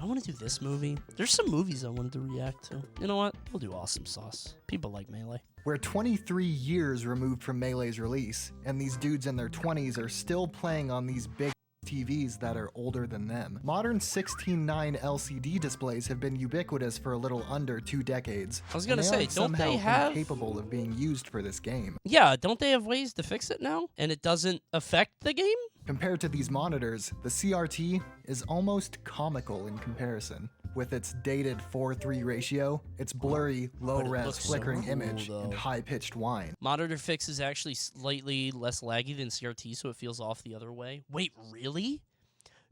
Do I want to do this movie? There's some movies I wanted to react to. You know what? We'll do Asumsaus. People like Melee. We're 23 years removed from Melee's release, and these dudes in their 20s are still playing on these big TVs that are older than them. Modern 16:9 LCD displays have been ubiquitous for a little under 2 decades. I was gonna say, don't they have incapable of being used for this game? Yeah, don't they have ways to fix it now? And it doesn't affect the game? Compared to these monitors, the CRT is almost comical in comparison. With its dated 4:3 ratio, its blurry, low-res, flickering image, and high-pitched whine. Monitor fix is actually slightly less laggy than CRT, so it feels off the other way. Wait, really?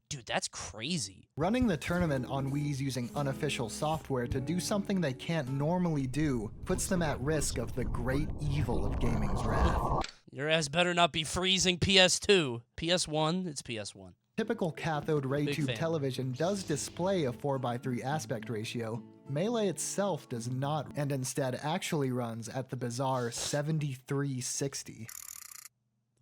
Dude, that's crazy. Running the tournament on Wii's using unofficial software to do something they can't normally do puts them at risk of the great evil of gaming's wrath. Your ass better not be freezing PS2. PS1, it's PS1. Typical cathode ray tube television does display a 4:3 aspect ratio. Melee itself does not, and instead actually runs at the bizarre 7360.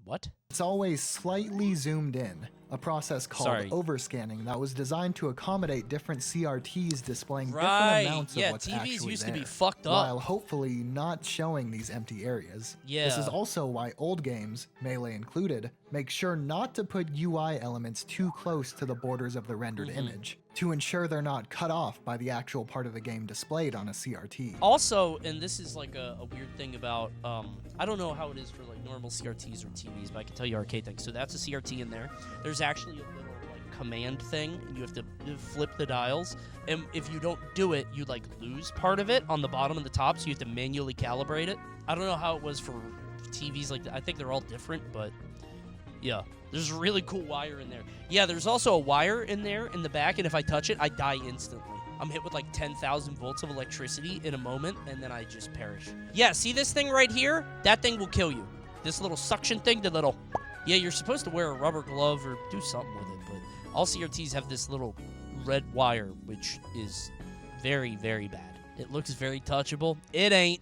What? It's always slightly zoomed in, a process called overscanning that was designed to accommodate different CRTs displaying different amounts of what's TVs actually used there, to be fucked up, while hopefully not showing these empty areas. Yeah. This is also why old games, Melee included, make sure not to put UI elements too close to the borders of the rendered image, to ensure they're not cut off by the actual part of the game displayed on a CRT. Also, and this is like a weird thing about, I don't know how it is for like normal CRTs or TVs, but I can tell you arcade things. So that's a CRT in there. There's actually a little like command thing, and you have to flip the dials, and if you don't do it, you like lose part of it on the bottom and the top, so you have to manually calibrate it. I don't know how it was for TVs like that. I think they're all different, but yeah. There's a really cool wire in there. Yeah, there's also a wire in there in the back, and if I touch it, I die instantly. I'm hit with like 10,000 volts of electricity in a moment, and then I just perish. Yeah, see this thing right here? That thing will kill you. This little suction thing, the little... Yeah, you're supposed to wear a rubber glove or do something with it, but all CRTs have this little red wire, which is very, very bad. It looks very touchable. It ain't.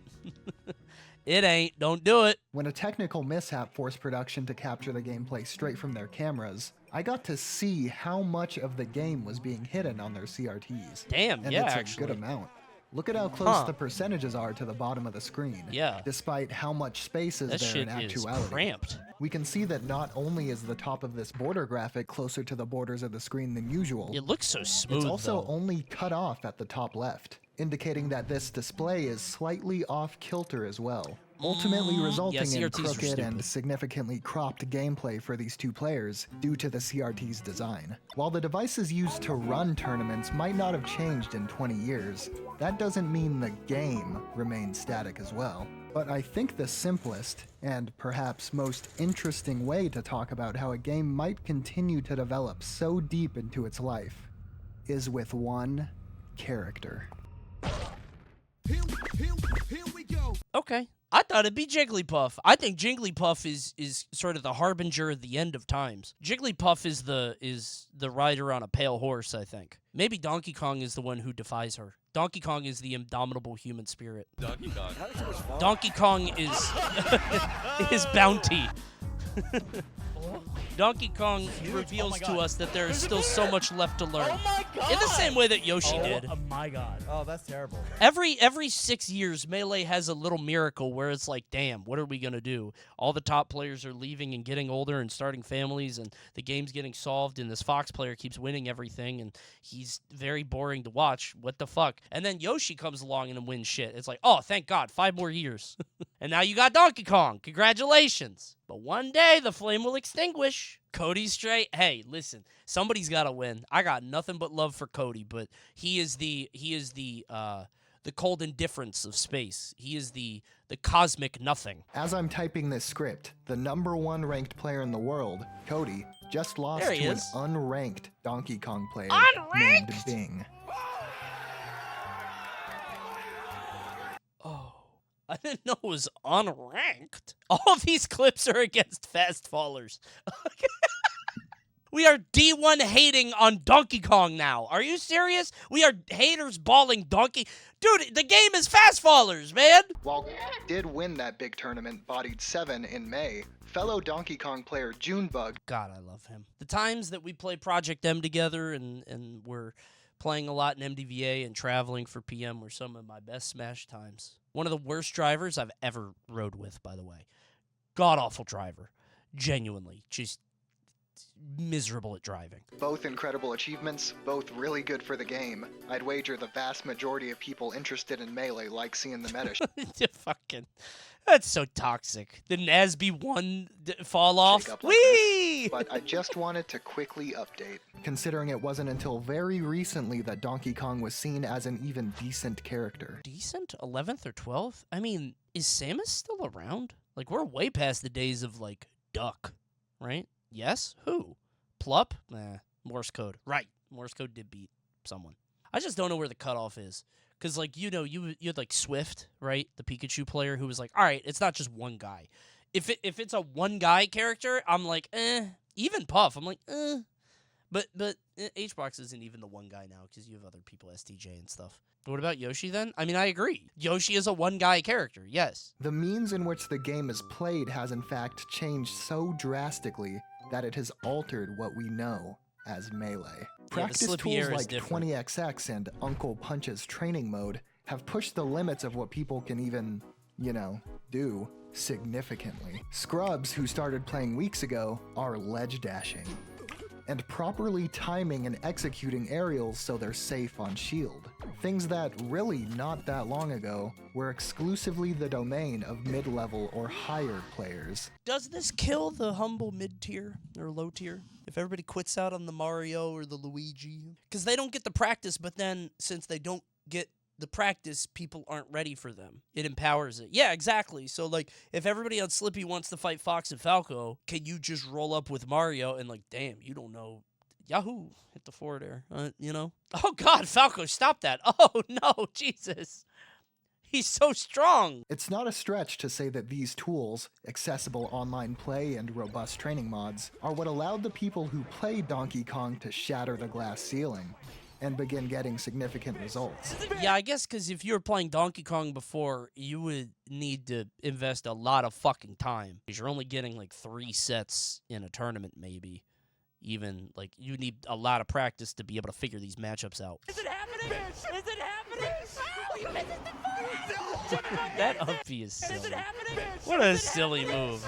It ain't. Don't do it. When a technical mishap forced production to capture the gameplay straight from their cameras, I got to see how much of the game was being hidden on their CRTs. Damn, and yeah, it's actually. a good amount. Look at how close the percentages are to the bottom of the screen. Yeah. Despite how much space is That there shit in actuality. is cramped. We can see that not only is the top of this border graphic closer to the borders of the screen than usual, It looks so smooth, it's also though. only cut off at the top left, indicating that this display is slightly off kilter as well, ultimately resulting in CRTs are crooked stupid. and significantly cropped gameplay for these two players due to the CRT's design. While the devices used to run tournaments might not have changed in 20 years, that doesn't mean the game remains static as well. But I think the simplest, and perhaps most interesting way to talk about how a game might continue to develop so deep into its life is with one character. Here we go. Okay. I thought it'd be Jigglypuff. I think Jigglypuff is sort of the harbinger of the end of times. Jigglypuff is the rider on a pale horse, I think. Maybe Donkey Kong is the one who defies her. Donkey Kong is the indomitable human spirit. Donkey Kong. Donkey Kong is is bounty. Donkey Kong reveals to us that there is still so much left to learn. Oh my god! In the same way that Yoshi did. Oh my god. Oh, that's terrible. Every 6 years, Melee has a little miracle where it's like, damn, what are we going to do? All the top players are leaving and getting older and starting families, and the game's getting solved, and this Fox player keeps winning everything, and he's very boring to watch. What the fuck? And then Yoshi comes along and wins shit. It's like, oh, thank God, 5 more years. And now you got Donkey Kong. Congratulations. But one day, the flame will extinguish. Cody straight. Hey, listen, somebody's got to win. I got nothing but love for Cody, but he is the cold indifference of space. He is the cosmic nothing. As I'm typing this script, the #1 ranked player in the world, Cody, just lost There he to an is. unranked Donkey Kong player Unranked? named Bing. Oh, I didn't know it was unranked. All these clips are against fast fallers. We are D1 hating on Donkey Kong now. Are you serious? We are haters balling Donkey. Dude, the game is fast fallers, man. While did win that big tournament, bodied 7 in May, fellow Donkey Kong player Junebug God, I love him. The times that we play Project M together and we're Playing a lot in MDVA and traveling for PM were some of my best Smash times. One of the worst drivers I've ever rode with, by the way. God-awful driver. Genuinely. Just miserable at driving. Both incredible achievements, both really good for the game. I'd wager the vast majority of people interested in Melee like seeing the meta Fucking... That's so toxic. The Nasby one fall off. shake up like this. But I just wanted to quickly update, considering it wasn't until very recently that Donkey Kong was seen as an even decent character. Decent? 11th or 12th? I mean, is Samus still around? Like, we're way past the days of, like, Duck, right? Yes? Who? Plup? Nah. Morse code. Right. Morse code did beat someone. I just don't know where the cutoff is. Because, like, you know, you had, like, Swift, right? The Pikachu player who was like, all right, it's not just one guy. If it's a one-guy character, I'm like, eh. Even Puff, I'm like, eh. But HBox isn't even the one guy now because you have other people, STJ and stuff. What about Yoshi, then? I mean, I agree. Yoshi is a one-guy character, yes. The means in which the game is played has, in fact, changed so drastically that it has altered what we know as Melee. Practice tools like 20XX and Uncle Punch's training mode have pushed the limits of what people can even, do significantly. Scrubs, who started playing weeks ago, are ledge dashing and properly timing and executing aerials so they're safe on shield. Things that really not that long ago were exclusively the domain of mid-level or higher players. Does this kill the humble mid-tier or low-tier? If everybody quits out on the Mario or the Luigi? Because they don't get the practice, but then since they don't get the practice, people aren't ready for them. It empowers it. Yeah, exactly. So, like, if everybody on Slippy wants to fight Fox and Falco, can you just roll up with Mario and, like, damn, you don't know. Yahoo! Hit the forward air, Oh, God, Falco, stop that. Oh, no, Jesus. He's so strong. It's not a stretch to say that these tools, accessible online play and robust training mods, are what allowed the people who play Donkey Kong to shatter the glass ceiling and begin getting significant results. Yeah, I guess because if you were playing Donkey Kong before, you would need to invest a lot of fucking time. Because you're only getting like 3 sets in a tournament, maybe. Even, like, you need a lot of practice to be able to figure these matchups out. Is it happening? Is it happening? Oh, you missed it before! That uppy is silly. Is it happening? What a silly move.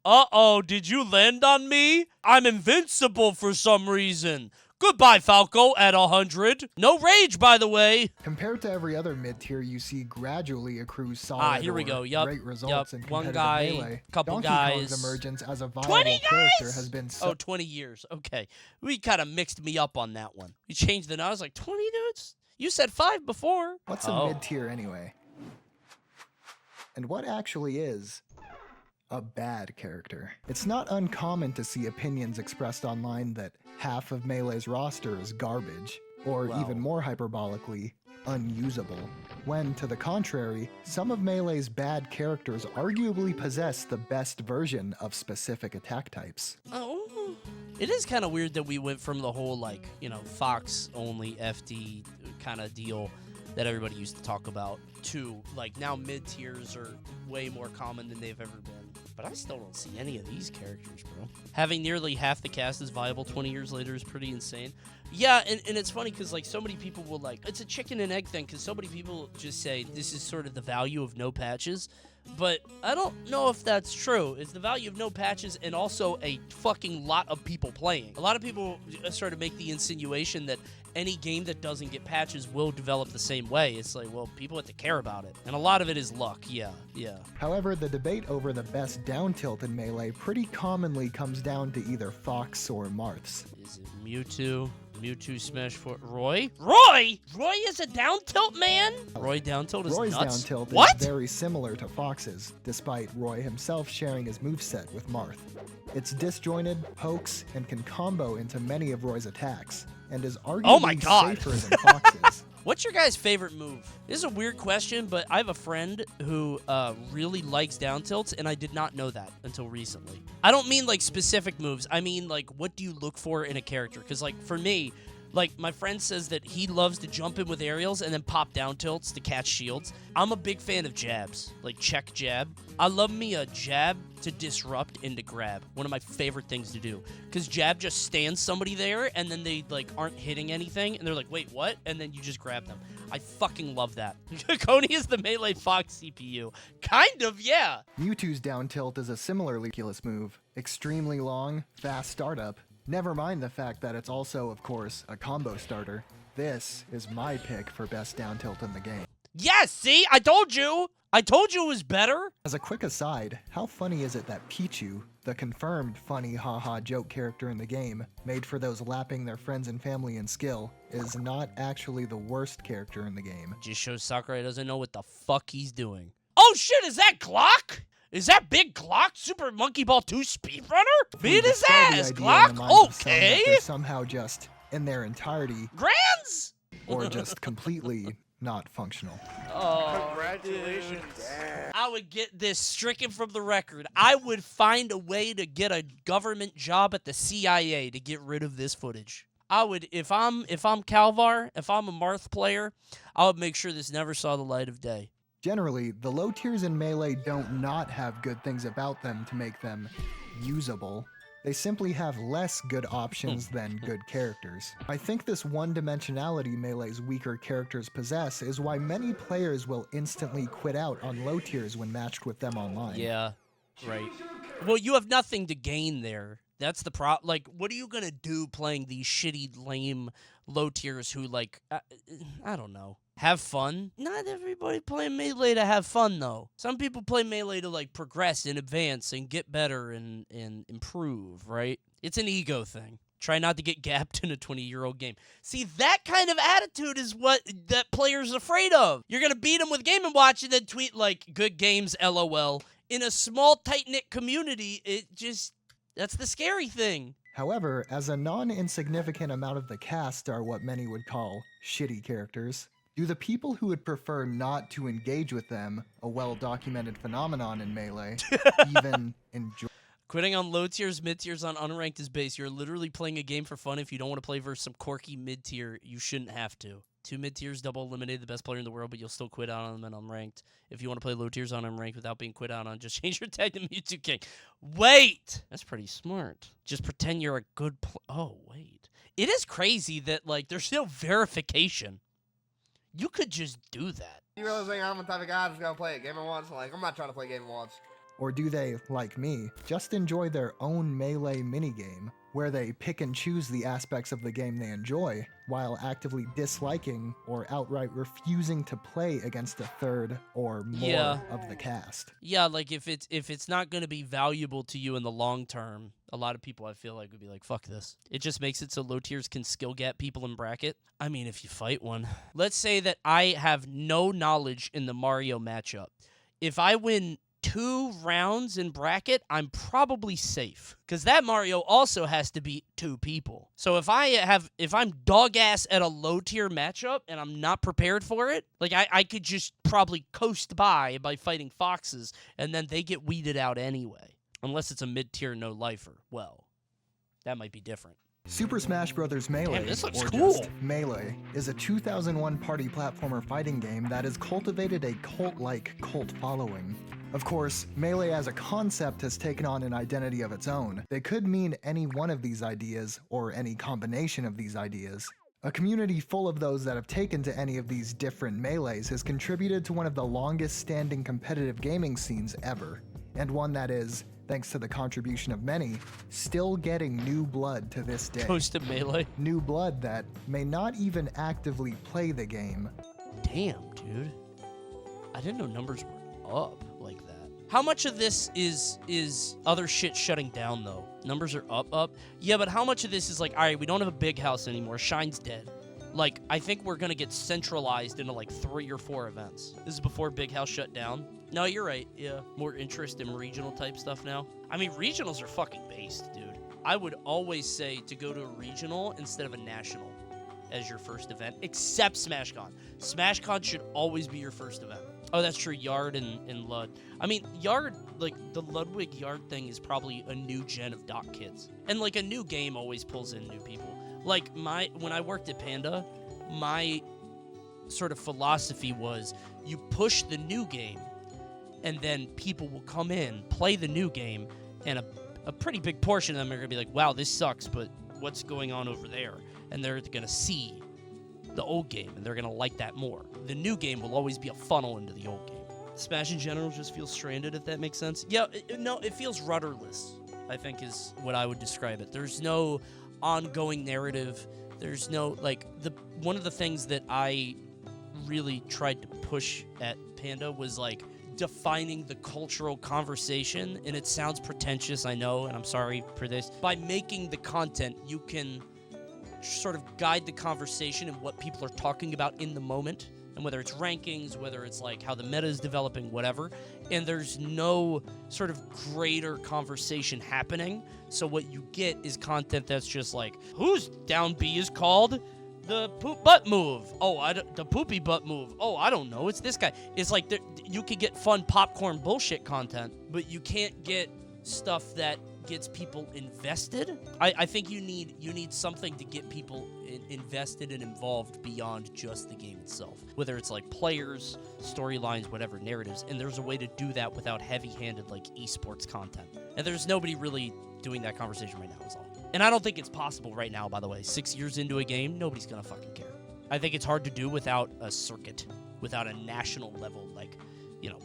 Uh-oh, did you land on me? I'm invincible for some reason. Goodbye, Falco, at 100. No rage, by the way. Compared to every other mid-tier, you see gradually accrue solid here we go. great results in one competitive guy, Melee. couple Donkey guys. Kong's emergence as a viable 20 character guys? has been 20 years. Okay. We kind of mixed me up on that one. You changed the I was like, 20 dudes? You said 5 before. What's a mid-tier anyway? And what actually is a bad character? It's not uncommon to see opinions expressed online that half of Melee's roster is garbage, or even more hyperbolically, unusable. When, to the contrary, some of Melee's bad characters arguably possess the best version of specific attack types. Oh, it is kind of weird that we went from the whole, like, Fox only FD kind of deal that everybody used to talk about to, like, now mid-tiers are way more common than they've ever been. But I still don't see any of these characters, bro. Having nearly half the cast is viable 20 years later is pretty insane. Yeah, and it's funny because, like, so many people will, like, it's a chicken and egg thing because so many people just say this is sort of the value of no patches. But I don't know if that's true. It's the value of no patches and also a fucking lot of people playing. A lot of people sort of make the insinuation that any game that doesn't get patches will develop the same way. It's like, well, people have to care about it. And a lot of it is luck, yeah. However, the debate over the best down tilt in Melee pretty commonly comes down to either Fox or Marths. Is it Mewtwo? Mewtwo Smash 4. Roy? Roy is a down tilt man? Roy down tilt is Roy's nuts. down tilt What? is very similar to Fox's, despite Roy himself sharing his moveset with Marth. It's disjointed, pokes, and can combo into many of Roy's attacks, and is arguably safer than Fox's. What's your guys' favorite move? This is a weird question, but I have a friend who really likes down tilts, and I did not know that until recently. I don't mean, like, specific moves. I mean, like, what do you look for in a character? Because, like, for me, Like, my friend says that he loves to jump in with aerials and then pop down tilts to catch shields. I'm a big fan of jabs, like check jab. I love me a jab to disrupt and to grab. One of my favorite things to do. Because jab just stands somebody there and then they, like, aren't hitting anything. And they're like, wait, what? And then you just grab them. I fucking love that. Coney is the melee Fox CPU. Kind of, yeah. Mewtwo's down tilt is a similarly ridiculous move. Extremely long, fast startup. Never mind the fact that it's also, of course, a combo starter. This is my pick for best down tilt in the game. Yes, see? I told you! I told you it was better! As a quick aside, how funny is it that Pichu, the confirmed funny haha joke character in the game, made for those lapping their friends and family in skill, is not actually the worst character in the game? Just shows Sakurai doesn't know what the fuck he's doing. Oh shit, is that Glock? Is that Big Glock Super Monkey Ball 2 Speedrunner? Beat his ass, Glock! Okay! They're somehow just, in their entirety, Grands? or just completely not functional. Oh, congratulations. I would get this stricken from the record. I would find a way to get a government job at the CIA to get rid of this footage. I would, if I'm Calvar, if I'm a Marth player, I would make sure this never saw the light of day. Generally, the low tiers in Melee don't not have good things about them to make them usable. They simply have less good options than good characters. I think this one-dimensionality Melee's weaker characters possess is why many players will instantly quit out on low tiers when matched with them online. Yeah, right. Well, you have nothing to gain there. That's the problem. Like, what are you gonna do playing these shitty, lame low tiers who, like, I don't know. Have fun? Not everybody playing Melee to have fun, though. Some people play Melee to, like, progress and advance and get better and improve, right? It's an ego thing. Try not to get gapped in a 20-year-old game. See, that kind of attitude is what that player's afraid of. You're gonna beat them with Game & Watch and then tweet, like, good games, LOL. In a small, tight-knit community, it just... That's the scary thing. However, as a non-insignificant amount of the cast are what many would call shitty characters, do the people who would prefer not to engage with them, a well-documented phenomenon in Melee, even enjoy? Quitting on low tiers, mid tiers on unranked is base. You're literally playing a game for fun. If you don't want to play versus some quirky mid tier, you shouldn't have to. 2 mid tiers double eliminated the best player in the world, but you'll still quit out on them and unranked. If you want to play low tiers on unranked without being quit out on, just change your tag to Mewtwo King. Wait! That's pretty smart. Just pretend you're a good oh, wait. It is crazy that, like, there's no verification. You could just do that. You really think I'm the type of guy that's gonna play a game once? Like, I'm not trying to play a game once. Or do they, like me, just enjoy their own Melee minigame, where they pick and choose the aspects of the game they enjoy, while actively disliking or outright refusing to play against a third or more of the cast? Yeah, like if it's not going to be valuable to you in the long term, a lot of people I feel like would be like, fuck this. It just makes it so low tiers can skill gap people in bracket. I mean, if you fight one. Let's say that I have no knowledge in the Mario matchup. If I win 2 rounds in bracket, I'm probably safe. Because that Mario also has to beat 2 people. So if I'm dog ass at a low tier matchup and I'm not prepared for it, like I could just probably coast by fighting foxes and then they get weeded out anyway. Unless it's a mid tier no lifer. Well, that might be different. Super Smash Bros. Melee, Damn, this looks or cool. just Melee, is a 2001 party platformer fighting game that has cultivated a cult-like cult following. Of course, Melee as a concept has taken on an identity of its own. They could mean any one of these ideas, or any combination of these ideas. A community full of those that have taken to any of these different Melees has contributed to one of the longest-standing competitive gaming scenes ever, and one that is, thanks to the contribution of many, still getting new blood to this day. Goes to Melee. New blood that may not even actively play the game. Damn, dude. I didn't know numbers were up like that. How much of this is other shit shutting down, though? Numbers are up? Yeah, but how much of this is like, all right, we don't have a big house anymore. Shine's dead. Like, I think we're going to get centralized into, like, 3 or 4 events. This is before Big House shut down. No, you're right. Yeah, more interest in regional type stuff now. I mean, regionals are fucking based, dude. I would always say to go to a regional instead of a national as your first event, except SmashCon. SmashCon should always be your first event. Oh, that's true. Yard and Lud. I mean, Yard, like, the Ludwig Yard thing is probably a new gen of Doc kids. And, like, a new game always pulls in new people. Like, when I worked at Panda, my sort of philosophy was you push the new game, and then people will come in, play the new game, and a pretty big portion of them are going to be like, wow, this sucks, but what's going on over there? And they're going to see the old game, and they're going to like that more. The new game will always be a funnel into the old game. Smash in general just feels stranded, if that makes sense. Yeah, it feels rudderless, I think is what I would describe it. There's no ongoing narrative. There's no, like, one of the things that I really tried to push at Panda was, like, defining the cultural conversation, and it sounds pretentious, I know, and I'm sorry for this. By making the content, you can sort of guide the conversation and what people are talking about in the moment, and whether it's rankings, whether it's like how the meta is developing, whatever, and there's no sort of greater conversation happening, so what you get is content that's just like, whose down B is called the poop butt move? Oh, the poopy butt move. Oh, I don't know. It's this guy. It's like you could get fun popcorn bullshit content, but you can't get stuff that gets people invested. I think you need something to get people invested and involved beyond just the game itself. Whether it's like players, storylines, whatever, narratives. And there's a way to do that without heavy-handed like esports content. And there's nobody really doing that conversation right now is all. And I don't think it's possible right now, by the way. 6 years into a game, nobody's gonna fucking care. I think it's hard to do without a circuit, without a national level, like, you know,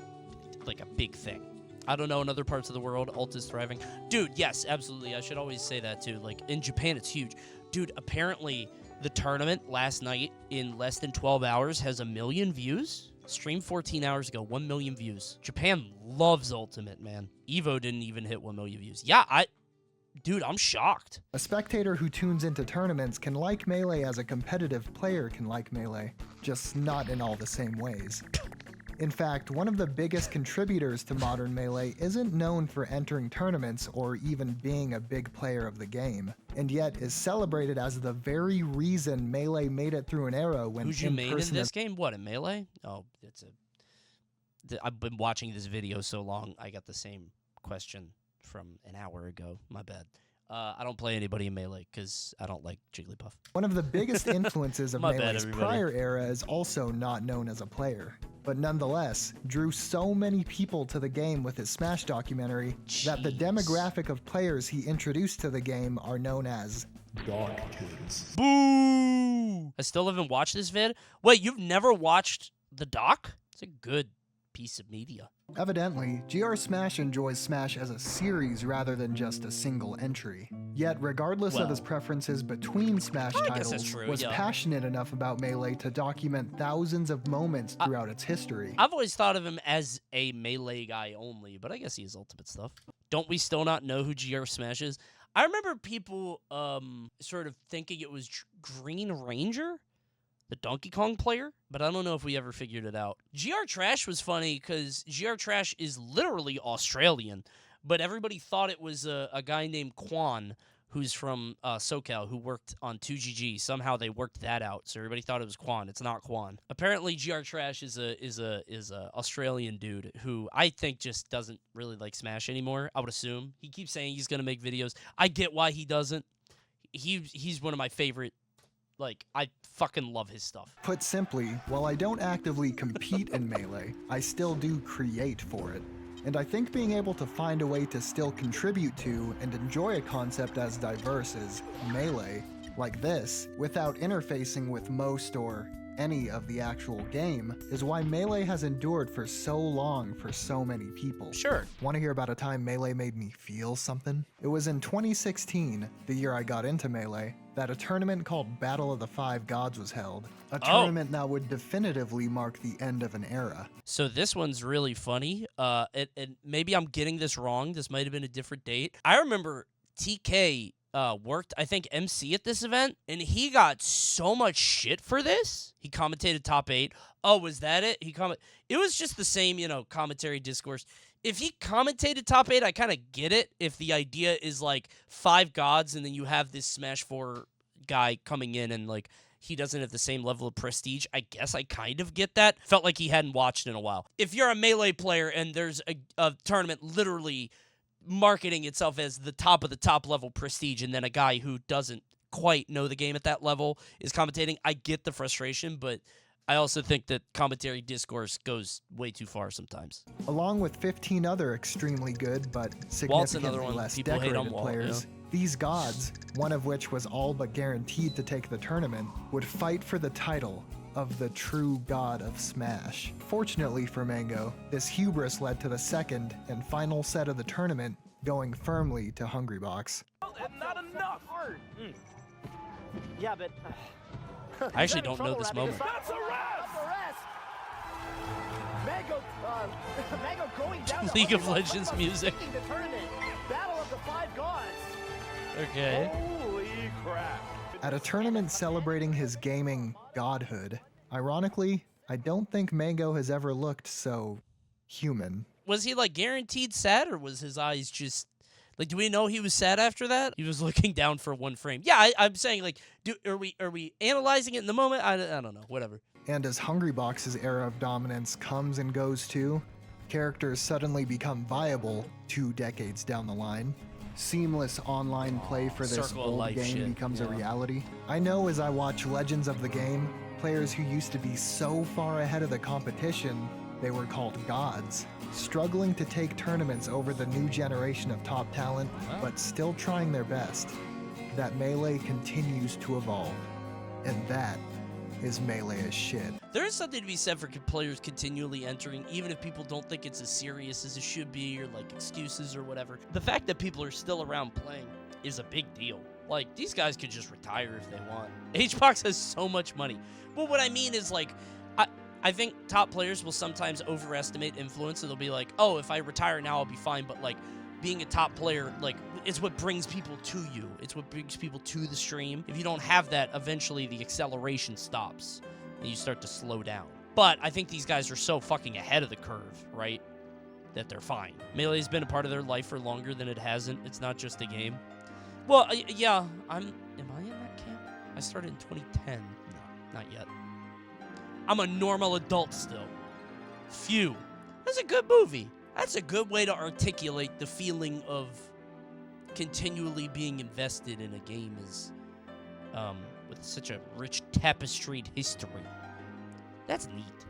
like a big thing. I don't know, in other parts of the world, alt is thriving. Dude, yes, absolutely. I should always say that, too. Like, in Japan, it's huge. Dude, apparently, the tournament last night, in less than 12 hours, has 1 million views. Streamed 14 hours ago, 1 million views. Japan loves Ultimate, man. Evo didn't even hit 1 million views. Yeah, dude, I'm shocked. A spectator who tunes into tournaments can like Melee as a competitive player can like Melee, just not in all the same ways. In fact, one of the biggest contributors to modern Melee isn't known for entering tournaments or even being a big player of the game, and yet is celebrated as the very reason Melee made it through an era when Who's your main in this game? What, in Melee? Oh, I've been watching this video so long, I got the same question from an hour ago. My bad. I don't play anybody in Melee because I don't like Jigglypuff. One of the biggest influences of Melee's prior era is also not known as a player, but nonetheless drew so many people to the game with his Smash documentary that the demographic of players he introduced to the game are known as Dog Kids. Boo! I still haven't watched this vid. Wait, you've never watched the doc? It's a good piece of media. Evidently, GR Smash enjoys Smash as a series rather than just a single entry. Yet, regardless of his preferences between Smash titles, was passionate enough about Melee to document thousands of moments throughout its history. I've always thought of him as a Melee guy only, but I guess he has Ultimate stuff. Don't we still not know who GR Smash is? I remember people sort of thinking it was Green Ranger, the Donkey Kong player, but I don't know if we ever figured it out. GR Trash was funny because GR Trash is literally Australian, but everybody thought it was a guy named Quan, who's from SoCal, who worked on 2GG. Somehow they worked that out, so everybody thought it was Quan. It's not Quan. Apparently, GR Trash is a Australian dude who I think just doesn't really like Smash anymore. I would assume he keeps saying he's gonna make videos. I get why he doesn't. He's one of my favorite. Like, I fucking love his stuff. Put simply, while I don't actively compete in Melee, I still do create for it. And I think being able to find a way to still contribute to and enjoy a concept as diverse as Melee, like this, without interfacing with most or any of the actual game, is why Melee has endured for so long for so many people. Sure. Want to hear about a time Melee made me feel something? It was in 2016, the year I got into Melee, that a tournament called Battle of the Five Gods was held. A tournament that would definitively mark the end of an era. So this one's really funny. And maybe I'm getting this wrong. This might have been a different date. I remember TK worked, I think, MC at this event, and he got so much shit for this. He commentated top 8. Oh, was that it? It was just the same, commentary discourse. If he commentated top 8, I kind of get it. If the idea is, like, 5 gods, and then you have this Smash 4 guy coming in, and, like, he doesn't have the same level of prestige, I guess I kind of get that. Felt like he hadn't watched in a while. If you're a Melee player, and there's a tournament literally marketing itself as the top of the top level prestige, and then a guy who doesn't quite know the game at that level is commentating. I get the frustration, but I also think that commentary discourse goes way too far sometimes. Along with 15 other extremely good but Walt's another significantly one. less People hate on decorated Walt, players, these gods, one of which was all but guaranteed to take the tournament, would fight for the title of the true god of Smash. Fortunately for Mango, this hubris led to the second and final set of the tournament going firmly to Hungrybox. Not enough. Yeah, but I actually don't know this moment. That's a rest. Mango going down. League of Legends music. The tournament. Battle of the 5 gods. Okay. Holy crap. At a tournament celebrating his gaming godhood, ironically, I don't think Mango has ever looked so human. Was he like guaranteed sad, or was his eyes just like? Do we know he was sad after that? He was looking down for one frame. Yeah, I'm saying like, are we analyzing it in the moment? I don't know. Whatever. And as Hungrybox's era of dominance comes and goes too, characters suddenly become viable 2 decades down the line. Seamless online play for this Circle of old Life game shit, becomes a yeah. reality. I know as I watch Legends of the Game, players who used to be so far ahead of the competition, they were called gods, struggling to take tournaments over the new generation of top talent, but still trying their best. That Melee continues to evolve, and that is Melee as shit. There is something to be said for players continually entering, even if people don't think it's as serious as it should be, or like excuses or whatever. The fact that people are still around playing is a big deal. Like, these guys could just retire if they want. HBox has so much money. Well, what I mean is, like, I think top players will sometimes overestimate influence, and they'll be like, oh, if I retire now, I'll be fine. But, like, being a top player, like, it's what brings people to you. It's what brings people to the stream. If you don't have that, eventually the acceleration stops, and you start to slow down. But I think these guys are so fucking ahead of the curve, right, that they're fine. Melee's been a part of their life for longer than it hasn't. It's not just a game. Well, yeah, am I in that camp? I started in 2010. No, not yet. I'm a normal adult still. Phew. That's a good movie. That's a good way to articulate the feeling of continually being invested in a game is with such a rich tapestried history. That's neat.